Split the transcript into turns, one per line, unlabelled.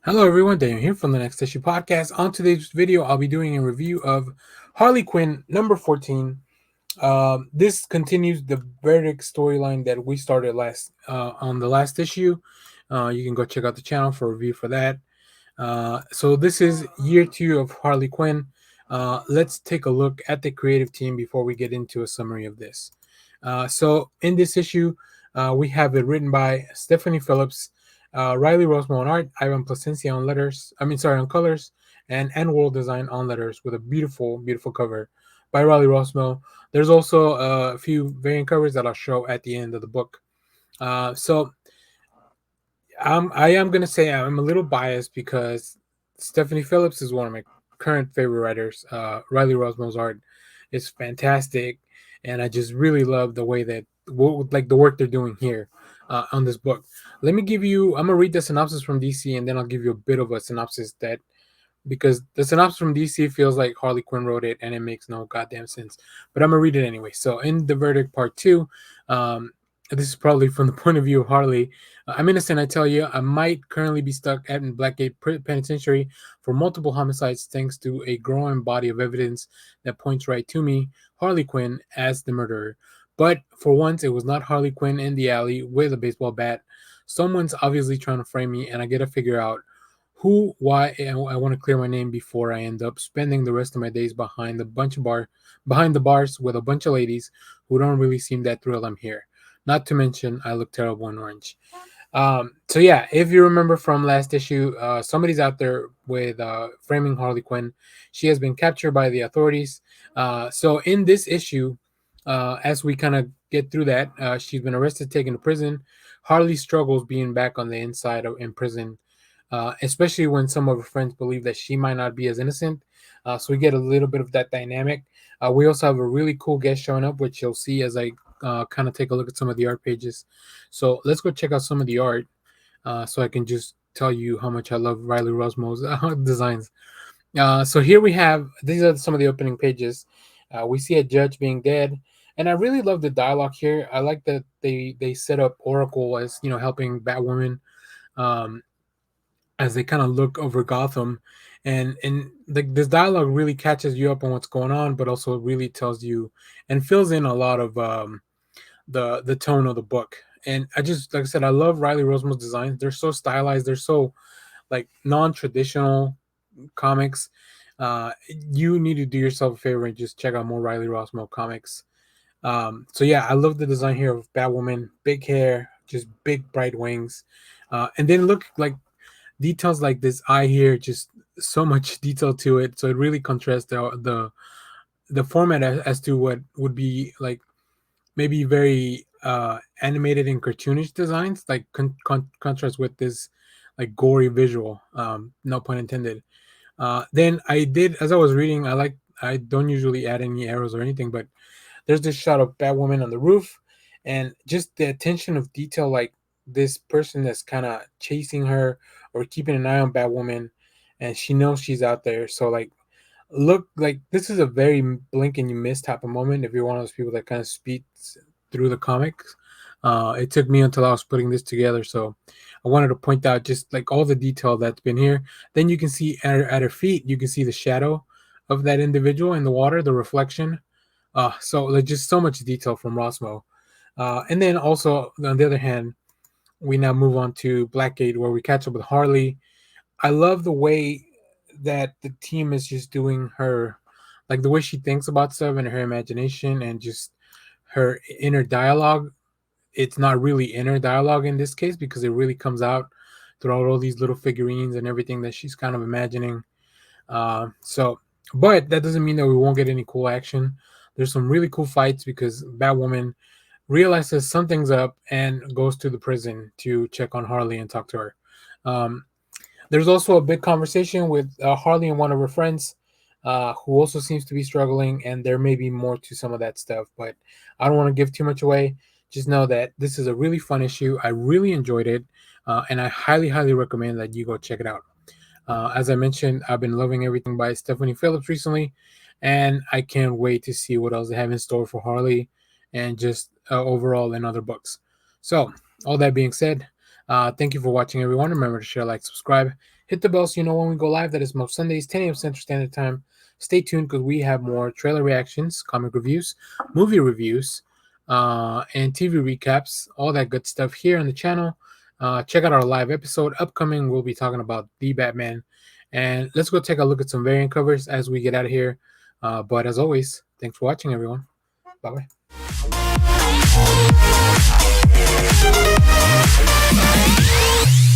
Hello everyone, Daniel here from the Next Issue Podcast. On today's video, I'll be doing a review of Harley Quinn number 14. This continues the Verdict storyline that we started last on the last issue. You can go check out the channel for a review for that. So this is year 2 of Harley Quinn. Let's take a look at the creative team before we get into a summary of this. So in this issue, we have it written by Stephanie Phillips, Riley Rossmo on art, Ivan Plascencia on letters. On colors, and AndWorld Design on letters with a beautiful, beautiful cover by Riley Rossmo. There's also a few variant covers that I'll show at the end of the book. So I am gonna say I'm a little biased because Stephanie Phillips is one of my current favorite writers. Riley Rossmo's art is fantastic, and I just really love the way that like the work they're doing here on this book. Let me give you. I'm gonna read the synopsis from DC, and then I'll give you a bit of a synopsis that because the synopsis from DC feels like Harley Quinn wrote it, and it makes no goddamn sense. But I'm gonna read it anyway. So in the verdict part 2, um, this is probably from the point of view of Harley. I'm innocent, I tell you. I might currently be stuck at Blackgate Penitentiary for multiple homicides thanks to a growing body of evidence that points right to me, Harley Quinn, as the murderer. But for once, it was not Harley Quinn in the alley with a baseball bat. Someone's obviously trying to frame me, and I gotta figure out who, why, and I want to clear my name before I end up spending the rest of my days behind the bars with a bunch of ladies who don't really seem that thrilled I'm here. Not to mention, I look terrible in orange. So yeah, if you remember from last issue, somebody's out there with framing Harley Quinn. She has been captured by the authorities. So in this issue, as we kind of get through that, she's been arrested, taken to prison. Harley struggles being back on the inside in prison, especially when some of her friends believe that she might not be as innocent. So we get a little bit of that dynamic. We also have a really cool guest showing up, which you'll see as I kind of take a look at some of the art pages. So let's go check out some of the art so I can just tell you how much I love Riley Rossmo's designs. So here we have, these are some of the opening pages. We see a judge being dead. And I really love the dialogue here. I like that they set up Oracle as, helping Batwoman. Um, as they kind of look over Gotham, and this dialogue really catches you up on what's going on, but also really tells you and fills in a lot of the tone of the book. And I just like I said, I love Riley Rossmo's designs. They're so stylized. They're so like non-traditional comics. You need to do yourself a favor and just check out more Riley Rossmo comics. So yeah, I love the design here of Batwoman, big hair, just big bright wings, and then look like details like this eye here, just so much detail to it. So it really contrasts the format as to what would be like maybe very animated and cartoonish designs, like contrast with this like gory visual. No pun intended. Then I did as I was reading. I don't usually add any arrows or anything, but there's this shot of Batwoman on the roof, and just the attention of detail, like this person that's kind of chasing her or keeping an eye on Batwoman, and she knows she's out there. So like, look, like this is a very blink and you miss type of moment. If you're one of those people that kind of speeds through the comics, it took me until I was putting this together. So I wanted to point out just like all the detail that's been here. Then you can see at her feet, you can see the shadow of that individual in the water, the reflection. So like just so much detail from Rossmo. And then also on the other hand, we now move on to Blackgate where we catch up with Harley. I love the way that the team is just doing her, like the way she thinks about stuff and her imagination and just her inner dialogue. It's not really inner dialogue in this case because it really comes out throughout all these little figurines and everything that she's kind of imagining. But that doesn't mean that we won't get any cool action. There's some really cool fights because Batwoman realizes something's up and goes to the prison to check on Harley and talk to her. Um, there's also a big conversation with Harley and one of her friends, who also seems to be struggling, and there may be more to some of that stuff, but I don't want to give too much away. Just know that this is a really fun issue. I really enjoyed it, and I highly, highly recommend that you go check it out. As I mentioned, I've been loving everything by Stephanie Phillips recently, and I can't wait to see what else they have in store for Harley and just overall in other books. So, all that being said, Thank you for watching, everyone. Remember to share, like, subscribe, hit the bell so you know when we go live. That is most Sundays, 10 a.m. Central Standard Time. Stay tuned because we have more trailer reactions, comic reviews, movie reviews, and TV recaps, all that good stuff here on the channel. Check out our live episode upcoming. We'll be talking about The Batman. And let's go take a look at some variant covers as we get out of here. But as always, thanks for watching, everyone. Bye-bye.
Bye.